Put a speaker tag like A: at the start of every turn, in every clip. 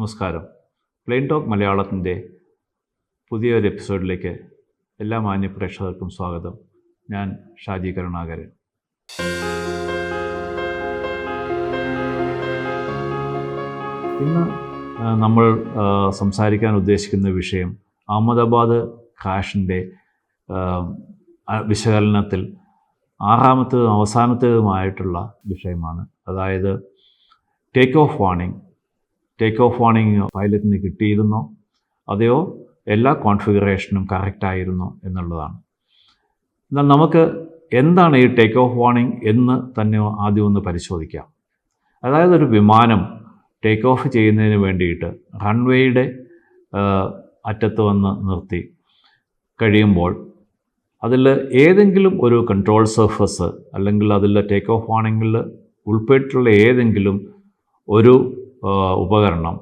A: നമസ്കാരം. Plain talk മലയാളത്തിൻ്റെ പുതിയൊരു എപ്പിസോഡിലേക്ക് എല്ലാ മാന്യ പ്രേക്ഷകർക്കും സ്വാഗതം. ഞാൻ ഷാജി കരുണാകരൻ. ഇന്ന് നമ്മൾ സംസാരിക്കാൻ ഉദ്ദേശിക്കുന്ന വിഷയം അഹമ്മദാബാദ് ക്രാഷിൻ്റെ വിശകലനത്തിൽ ആറാമത്തേതും അവസാനത്തേതുമായിട്ടുള്ള വിഷയമാണ്. അതായത് ടേക്ക് ഓഫ് വാർണിംഗ് പൈലറ്റിന് കിട്ടിയിരുന്നോ അതെയോ എല്ലാ കോൺഫിഗറേഷനും കറക്റ്റായിരുന്നോ എന്നുള്ളതാണ്. എന്നാൽ നമുക്ക് എന്താണ് ഈ ടേക്ക് ഓഫ് വാർണിംഗ് എന്ന് തന്നെ ആദ്യം ഒന്ന് പരിശോധിക്കാം. അതായത് ഒരു വിമാനം ടേക്ക് ഓഫ് ചെയ്യുന്നതിന് വേണ്ടിയിട്ട് റൺവേയുടെ അറ്റത്ത് വന്ന് നിർത്തി കഴിയുമ്പോൾ അതിൽ ഏതെങ്കിലും ഒരു കൺട്രോൾ സർഫസ് അല്ലെങ്കിൽ അതിൽ ടേക്ക് ഓഫ് വാർണിംഗിൽ ഉൾപ്പെട്ടിട്ടുള്ള ഏതെങ്കിലും ഒരു ഉപകരണം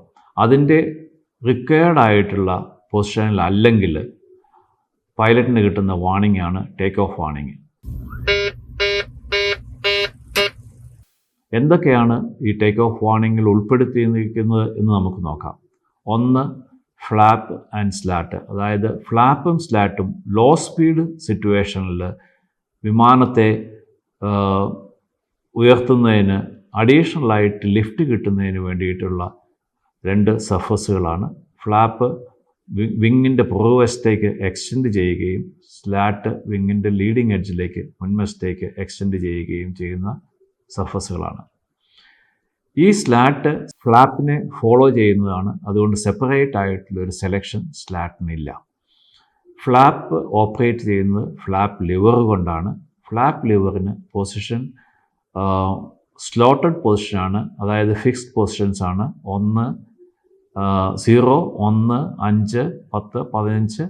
A: അതിൻ്റെ റിക്വയർഡ് ആയിട്ടുള്ള പൊസിഷനിൽ അല്ലെങ്കിൽ പൈലറ്റിന് കിട്ടുന്ന വാർണിംഗ് ആണ് ടേക്ക് ഓഫ് വാർണിംഗ്. എന്തൊക്കെയാണ് ഈ ടേക്ക് ഓഫ് വാർണിംഗിൽ ഉൾപ്പെടുത്തിയിരിക്കുന്നത് എന്ന് നമുക്ക് നോക്കാം. ഒന്ന്, ഫ്ലാപ്പ് ആൻഡ് സ്ലാറ്റ്. അതായത് ഫ്ലാപ്പും സ്ലാറ്റും ലോ സ്പീഡ് സിറ്റുവേഷനിൽ വിമാനത്തെ ഉയർത്തുന്നതിന് അഡീഷണലായിട്ട് ലിഫ്റ്റ് കിട്ടുന്നതിന് വേണ്ടിയിട്ടുള്ള രണ്ട് സർഫസുകളാണ്. ഫ്ലാപ്പ് വിങ്ങിൻ്റെ പുറകുവശത്തേക്ക് എക്സ്റ്റെൻഡ് ചെയ്യുകയും സ്ലാറ്റ് വിങ്ങിൻ്റെ ലീഡിങ് എഡ്ജിലേക്ക് മുൻവശത്തേക്ക് എക്സ്റ്റെൻഡ് ചെയ്യുകയും ചെയ്യുന്ന സർഫസുകളാണ്. ഈ സ്ലാറ്റ് ഫ്ലാപ്പിനെ ഫോളോ ചെയ്യുന്നതാണ്. അതുകൊണ്ട് സെപ്പറേറ്റ് ആയിട്ടുള്ളൊരു സെലക്ഷൻ സ്ലാറ്റിനില്ല. ഫ്ലാപ്പ് ഓപ്പറേറ്റ് ചെയ്യുന്നത് ഫ്ലാപ്പ് ലിവർ കൊണ്ടാണ്. ഫ്ലാപ്പ് ലിവറിന് പൊസിഷൻ സ്ലോട്ടഡ് പൊസിഷനാണ്. അതായത് ഫിക്സ്ഡ് പൊസിഷൻസ് ആണ്. 1, 0, 1, 5, 10, 15,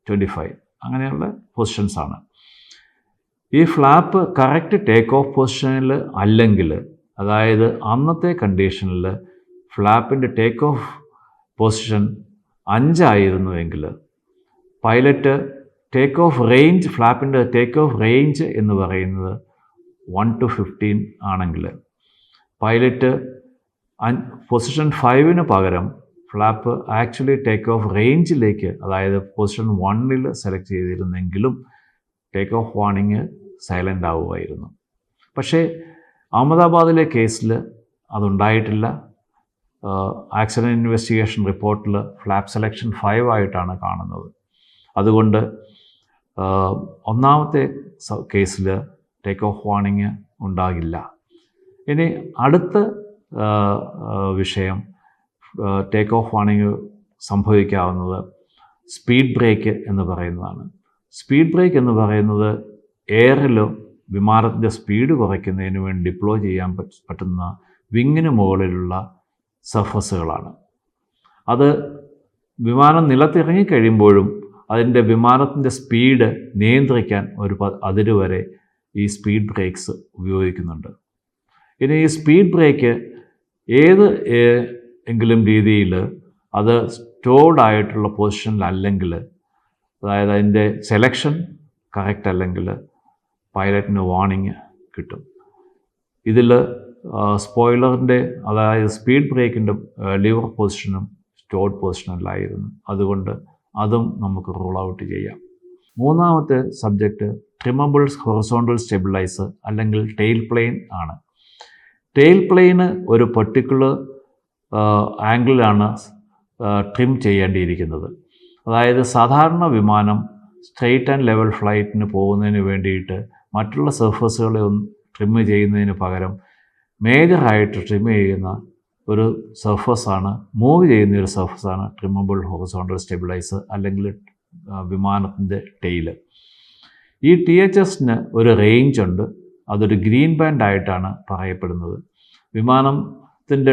A: 25 അങ്ങനെയുള്ള പൊസിഷൻസാണ്. ഈ ഫ്ലാപ്പ് കറക്റ്റ് ടേക്ക് ഓഫ് പൊസിഷനിൽ അല്ലെങ്കിൽ, അതായത് അന്നത്തെ കണ്ടീഷനിൽ ഫ്ലാപ്പിൻ്റെ ടേക്ക് ഓഫ് പൊസിഷൻ 5 ആയിരുന്നുവെങ്കിൽ പൈലറ്റ് ടേക്ക് ഓഫ് റേഞ്ച്, ഫ്ലാപ്പിൻ്റെ ടേക്ക് ഓഫ് റേഞ്ച് എന്ന് പറയുന്നത് 1 to 15 ആണെങ്കിൽ പൈലറ്റ് പൊസിഷൻ 5 പകരം ഫ്ലാപ്പ് ആക്ച്വലി ടേക്ക് ഓഫ് റേഞ്ചിലേക്ക്, അതായത് പൊസിഷൻ 1 സെലക്ട് ചെയ്തിരുന്നെങ്കിലും ടേക്ക് ഓഫ് വാർണിംഗ് സൈലൻ്റ് ആവുമായിരുന്നു. പക്ഷേ അഹമ്മദാബാദിലെ കേസിൽ അതുണ്ടായിട്ടില്ല. ആക്സിഡൻറ്റ് ഇൻവെസ്റ്റിഗേഷൻ റിപ്പോർട്ടിൽ ഫ്ലാപ്പ് സെലക്ഷൻ 5 ആയിട്ടാണ് കാണുന്നത്. അതുകൊണ്ട് ഒന്നാമത്തെ കേസിൽ ടേക്ക് ഓഫ് വാർണിംഗ് ഉണ്ടാകില്ല. ഇനി അടുത്ത വിഷയം ടേക്ക് ഓഫ് വാർണിംഗ് സംഭവിക്കാവുന്നത് സ്പീഡ് ബ്രേക്ക് എന്ന് പറയുന്നതാണ്. സ്പീഡ് ബ്രേക്ക് എന്ന് പറയുന്നത് എയറിൽ വിമാനത്തിൻ്റെ സ്പീഡ് കുറയ്ക്കുന്നതിന് വേണ്ടി ഡിപ്ലോയ് ചെയ്യാൻ പറ്റുന്ന വിങ്ങിന് മുകളിലുള്ള സർഫസുകളാണ്. അത് വിമാനം നിലത്തിറങ്ങിക്കഴിയുമ്പോഴും അതിൻ്റെ വിമാനത്തിൻ്റെ സ്പീഡ് നിയന്ത്രിക്കാൻ ഒരു അതിരുവരെ ഈ സ്പീഡ് ബ്രേക്സ് ഉപയോഗിക്കുന്നുണ്ട്. ഇനി ഈ സ്പീഡ് ബ്രേക്ക് എങ്കിലും രീതിയിൽ അത് സ്റ്റോർഡ് ആയിട്ടുള്ള പൊസിഷനിലല്ലെങ്കിൽ, അതായത് അതിൻ്റെ സെലക്ഷൻ കറക്റ്റ് അല്ലെങ്കിൽ പൈലറ്റിന് വാർണിംഗ് കിട്ടും. ഇതിൽ സ്പോയിലറിൻ്റെ, അതായത് സ്പീഡ് ബ്രേക്കിൻ്റെ ലിവർ പൊസിഷനും സ്റ്റോർഡ് പൊസിഷനിലായിരുന്നു. അതുകൊണ്ട് അതും നമുക്ക് റൂൾ ഔട്ട് ചെയ്യാം. മൂന്നാമത്തെ സബ്ജക്റ്റ് ട്രിമബിൾസ് ഹൊറിസോണ്ടൽ സ്റ്റെബിലൈസർ അല്ലെങ്കിൽ ടെയിൽ പ്ലെയിൻ ആണ്. ടെയിൽ പ്ലെയിന് ഒരു പെർട്ടിക്കുലർ ആംഗിളിലാണ് ട്രിം ചെയ്യേണ്ടിയിരിക്കുന്നത്. അതായത് സാധാരണ വിമാനം സ്ട്രെയിറ്റ് ആൻഡ് ലെവൽ ഫ്ലൈറ്റിന് പോകുന്നതിന് വേണ്ടിയിട്ട് മറ്റുള്ള സർഫസുകളെ ഒന്ന് ട്രിം ചെയ്യുന്നതിന് പകരം മേജറായിട്ട് ട്രിം ചെയ്യുന്ന ഒരു സർഫസാണ്, മൂവ് ചെയ്യുന്ന ഒരു സർഫസാണ് ട്രിമബിൾ ഹൊറിസോണ്ടൽ സ്റ്റെബിലൈസർ അല്ലെങ്കിൽ വിമാനത്തിൻ്റെ ടെയില്. ഈ THSന് ഒരു റേഞ്ച് ഉണ്ട്. അതൊരു ഗ്രീൻ ബാൻഡ് ആയിട്ടാണ് പറയപ്പെടുന്നത്. വിമാനത്തിൻ്റെ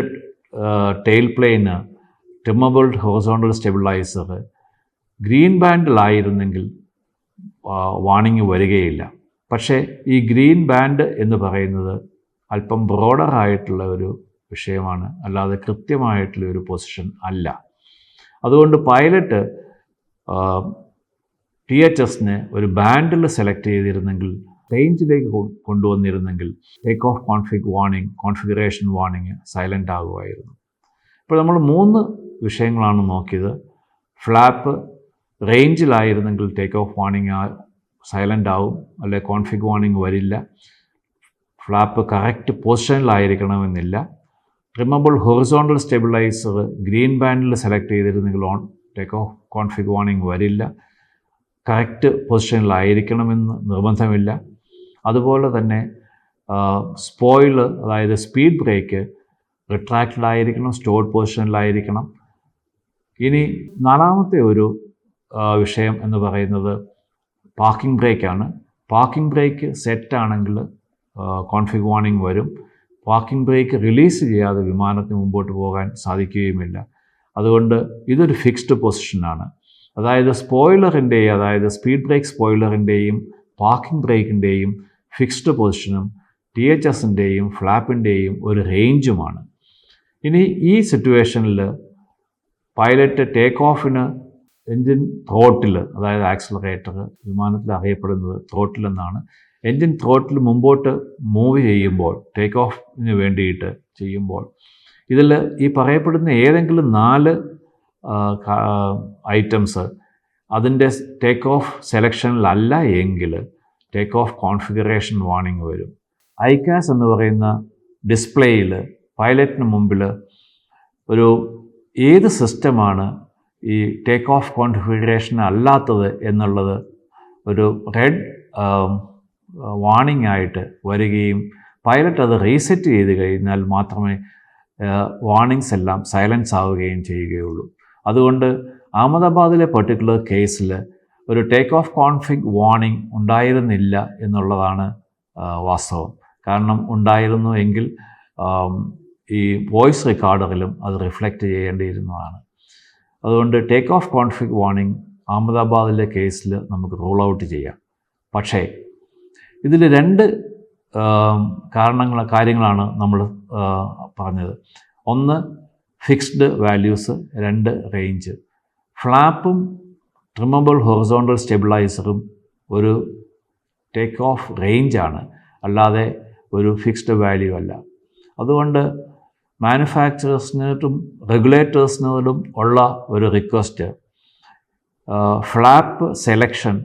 A: ടെയിൽ പ്ലെയിന് ട്രിമബിൾ ഹൊറിസോണ്ടൽ സ്റ്റെബിലൈസർ ഗ്രീൻ ബാൻഡിലായിരുന്നെങ്കിൽ വാർണിംഗ് വരികയില്ല. പക്ഷേ ഈ ഗ്രീൻ ബാൻഡ് എന്ന് പറയുന്നത് അല്പം ബ്രോഡർ ആയിട്ടുള്ള ഒരു വിഷയമാണ്, അല്ലാതെ കൃത്യമായിട്ടുള്ള ഒരു പൊസിഷൻ അല്ല. അതുകൊണ്ട് പൈലറ്റ് THSനെ ഒരു ബാൻഡിൽ സെലക്ട് ചെയ്തിരുന്നെങ്കിൽ, റേഞ്ചിലേക്ക് കൊണ്ടുവന്നിരുന്നെങ്കിൽ take off configuration warning silent ആകുമായിരുന്നു. ഇപ്പോൾ നമ്മൾ 3 വിഷയങ്ങളാണ് നോക്കിയത്. ഫ്ലാപ്പ് റേഞ്ചിലായിരുന്നെങ്കിൽ ടേക്ക് ഓഫ് വാർണിംഗ് സൈലൻ്റ് ആവും, അല്ലെ കോൺഫിഗ് വാർണിംഗ് വരില്ല. ഫ്ലാപ്പ് കറക്റ്റ് പൊസിഷനിലായിരിക്കണമെന്നില്ല. റിമൂവബിൾ ഹൊറിസോണ്ടൽ സ്റ്റെബിലൈസർ ഗ്രീൻ ബാൻഡിൽ സെലക്ട് ചെയ്തിരുന്നെങ്കിൽ ടേക്ക് ഓഫ് കോൺഫിഗ് വാർണിംഗ് വരില്ല. കറക്റ്റ് പൊസിഷനിലായിരിക്കണമെന്ന് നിർബന്ധമില്ല. അതുപോലെ തന്നെ സ്പോയിൽ, അതായത് സ്പീഡ് ബ്രേക്ക് റിട്രാക്റ്റഡായിരിക്കണം, സ്റ്റോർഡ് പൊസിഷനിലായിരിക്കണം. ഇനി നാലാമത്തെ ഒരു വിഷയം എന്ന് പറയുന്നത് പാർക്കിംഗ് ബ്രേക്കാണ്. പാർക്കിംഗ് ബ്രേക്ക് സെറ്റാണെങ്കിൽ കോൺഫിഗ് വാർണിംഗ് വരും. പാർക്കിംഗ് ബ്രേക്ക് റിലീസ് ചെയ്യാതെ വിമാനത്തിന് മുമ്പോട്ട് പോകാൻ സാധിക്കുകയുമില്ല. അതുകൊണ്ട് ഇതൊരു ഫിക്സ്ഡ് പൊസിഷനാണ്. അതായത് സ്പോയിലറിൻ്റെയും, അതായത് സ്പീഡ് ബ്രേക്ക് സ്പോയിലറിൻ്റെയും പാർക്കിംഗ് ബ്രേക്കിൻ്റെയും ഫിക്സ്ഡ് പൊസിഷനും THSൻ്റെയും ഫ്ലാപ്പിൻ്റെയും ഒരു റേഞ്ചുമാണ്. ഇനി ഈ സിറ്റുവേഷനിൽ പൈലറ്റ് ടേക്ക് ഓഫിന് എൻജിൻ ത്രോട്ടിൽ, അതായത് ആക്സിലറേറ്റർ, വിമാനത്തിൽ അറിയപ്പെടുന്നത് ത്രോട്ടിൽ എന്നാണ്. എൻജിൻ ത്രോട്ടിൽ മുമ്പോട്ട് മൂവ് ചെയ്യുമ്പോൾ, ടേക്ക് ഓഫിന് വേണ്ടിയിട്ട് ചെയ്യുമ്പോൾ, ഇതിൽ ഈ പറയപ്പെടുന്ന ഏതെങ്കിലും 4 ഐറ്റംസ് അതിൻ്റെ ടേക്ക് ഓഫ് സെലക്ഷനിലല്ല എങ്കിൽ ടേക്ക് ഓഫ് കോൺഫിഗറേഷൻ വാർണിംഗ് വരും. ഐകാസ് എന്ന് പറയുന്ന ഡിസ്പ്ലേയിൽ പൈലറ്റിന് മുമ്പിൽ ഒരു ഏത് സിസ്റ്റമാണ് ഈ ടേക്ക് ഓഫ് കോൺഫിഗറേഷൻ അല്ലാത്തത് എന്നുള്ളത് ഒരു റെഡ് വാർണിംഗ് ആയിട്ട് വരികയും പൈലറ്റ് അത് റീസെറ്റ് ചെയ്ത് കഴിഞ്ഞാൽ മാത്രമേ വാർണിംഗ്സ് എല്ലാം സൈലൻസ് ആവുകയും ചെയ്യുകയുള്ളൂ. അതുകൊണ്ട് അഹമ്മദാബാദിലെ പെർട്ടിക്കുലർ കേസിൽ ഒരു ടേക്ക് ഓഫ് കോൺഫിഗ് വാർണിംഗ് ഉണ്ടായിരുന്നില്ല എന്നുള്ളതാണ് വാസ്തവം. കാരണം ഉണ്ടായിരുന്നു എങ്കിൽ ഈ വോയിസ് റെക്കോർഡറിലും അത് റിഫ്ലക്റ്റ് ചെയ്യേണ്ടിയിരുന്നതാണ്. അതുകൊണ്ട് ടേക്ക് ഓഫ് കോൺഫിഗ് വാർണിംഗ് അഹമ്മദാബാദിലെ കേസിൽ നമുക്ക് റൂൾ ഔട്ട് ചെയ്യാം. പക്ഷേ ഇതിൽ 2 കാര്യങ്ങളാണ് നമ്മൾ പറഞ്ഞത്. ഒന്ന് ഫിക്സ്ഡ് വാല്യൂസ്, 2 റേഞ്ച്. ഫ്ലാപ്പും റിമൂവബിൾ ഹൊറിസോണ്ടൽ സ്റ്റെബിലൈസറും ഒരു ടേക്ക് ഓഫ് റേഞ്ചാണ്, അല്ലാതെ ഒരു ഫിക്സ്ഡ് വാല്യൂ അല്ല. അതുകൊണ്ട് മാനുഫാക്ചറേഴ്സിനും റെഗുലേറ്റേഴ്സിനും ഉള്ള ഒരു റിക്വസ്റ്റ്, ഫ്ലാപ്പ് സെലക്ഷൻ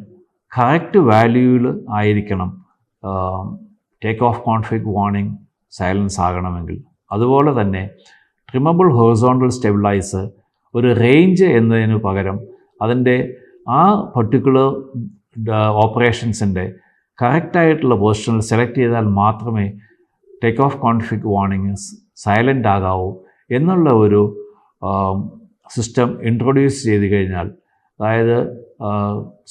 A: കറക്റ്റ് വാല്യൂവിൽ ആയിരിക്കണം take off config warning silence ആകണമെങ്കിൽ. അതുപോലെ തന്നെ റിമൂവബിൾ ഹൊറിസോണ്ടൽ സ്റ്റെബിലൈസർ ഒരു റേഞ്ച് എന്നതിന് പകരം അതിൻ്റെ ആ പർട്ടിക്കുലർ ഓപ്പറേഷൻസിൻ്റെ കറക്റ്റായിട്ടുള്ള പൊസിഷനിൽ സെലക്ട് ചെയ്താൽ മാത്രമേ take off config warning silent ആകാവൂ എന്നുള്ള ഒരു സിസ്റ്റം ഇൻട്രൊഡ്യൂസ് ചെയ്ത് കഴിഞ്ഞാൽ, അതായത്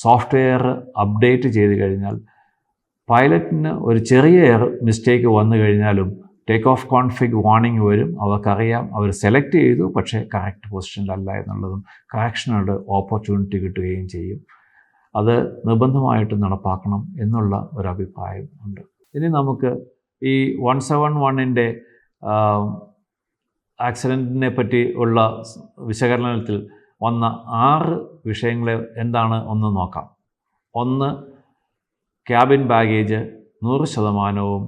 A: സോഫ്റ്റ്വെയർ അപ്ഡേറ്റ് ചെയ്ത് കഴിഞ്ഞാൽ പൈലറ്റിന് ഒരു ചെറിയ മിസ്റ്റേക്ക് വന്നു കഴിഞ്ഞാലും ടേക്ക് ഓഫ് കോൺഫിഗ് വാർണിംഗ് വരും. അവർക്കറിയാം അവർ സെലക്ട് ചെയ്തു, പക്ഷേ കറക്റ്റ് പൊസിഷനിലല്ല എന്നുള്ളതും കറക്ഷനുള്ള ഓപ്പർച്യൂണിറ്റി കിട്ടുകയും ചെയ്യും. അത് നിർബന്ധമായിട്ടും നടപ്പാക്കണം എന്നുള്ള ഒരഭിപ്രായം ഉണ്ട്. ഇനി നമുക്ക് ഈ 171-ൻ്റെ ആക്സിഡൻറ്റിനെ പറ്റി ഉള്ള വിശകലനത്തിൽ വന്ന 6 വിഷയങ്ങൾ എന്താണ് ഒന്ന് നോക്കാം. 1, ക്യാബിൻ ബാഗേജ് 100%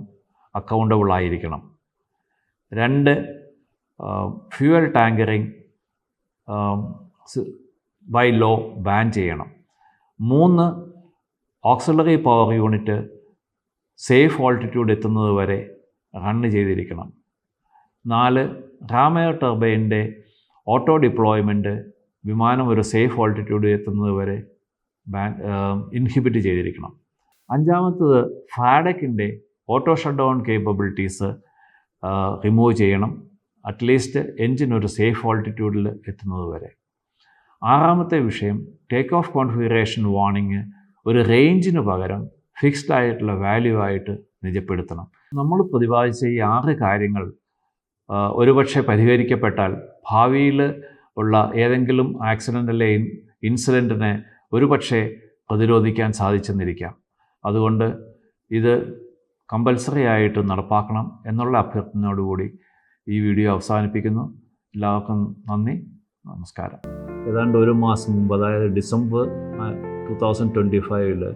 A: അക്കൗണ്ടബിൾ ആയിരിക്കണം. 2, fuel tankering by law ban ചെയ്യണം. 3, auxiliary power unit safe altitude എത്തുന്നത് വരെ റണ്ണ് ചെയ്തിരിക്കണം. 4, റാം എയർ ടർബൈൻ്റെ ഓട്ടോ ഡിപ്ലോയ്മെൻറ്റ് വിമാനം ഒരു സേഫ് ഓൾട്ടിറ്റ്യൂഡ് എത്തുന്നത് വരെ ഇൻഹിബിറ്റ് ചെയ്തിരിക്കണം. 5-മത്തത് ഫാഡക്കിൻ്റെ auto shut down capabilities remove ചെയ്യണം, അറ്റ്ലീസ്റ്റ് എൻജിൻ ഒരു സേഫ് ഓൾട്ടിറ്റ്യൂഡിൽ എത്തുന്നത് വരെ. 6-മത്തെ വിഷയം ടേക്ക് ഓഫ് കോൺഫിഗറേഷൻ വാർണിംഗ് ഒരു റേഞ്ചിന് പകരം ഫിക്സ്ഡ് ആയിട്ടുള്ള വാല്യൂ ആയിട്ട് നിജപ്പെടുത്തണം. നമ്മൾ പ്രതിപാദിച്ച ഈ 6 കാര്യങ്ങൾ ഒരുപക്ഷെ പരിഹരിക്കപ്പെട്ടാൽ ഭാവിയിൽ ഉള്ള ഏതെങ്കിലും ആക്സിഡൻ്റ് അല്ലെ ഇൻസിഡൻറ്റിനെ ഒരുപക്ഷെ പ്രതിരോധിക്കാൻ സാധിച്ചെന്നിരിക്കാം. അതുകൊണ്ട് ഇത് കമ്പൽസറി ആയിട്ട് നടപ്പാക്കണം എന്നുള്ള അഭ്യർത്ഥനയോടുകൂടി ഈ വീഡിയോ അവസാനിപ്പിക്കുന്നു. എല്ലാവർക്കും നന്ദി, നമസ്കാരം. ഏതാണ്ട് 1 മാസം മുമ്പ്, അതായത് ഡിസംബർ 2025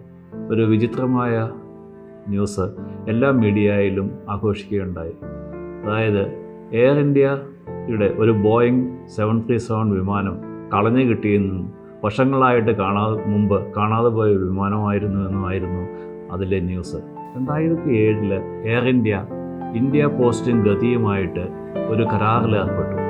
A: ഒരു വിചിത്രമായ ന്യൂസ് എല്ലാ മീഡിയയിലും ആഘോഷിക്കുകയുണ്ടായി. അതായത് എയർ ഇന്ത്യ ഇവിടെ ഒരു ബോയിങ് 737 വിമാനം കളഞ്ഞു കിട്ടിയെന്നും വർഷങ്ങളായിട്ട് മുമ്പ് കാണാതെ പോയ ഒരു വിമാനമായിരുന്നു എന്നുമായിരുന്നു അതിലെ ന്യൂസ്. 2007 എയർ ഇന്ത്യ പോസ്റ്റും ഗതിയുമായിട്ട് ഒരു കരാറിൽ ഏർപ്പെട്ടു.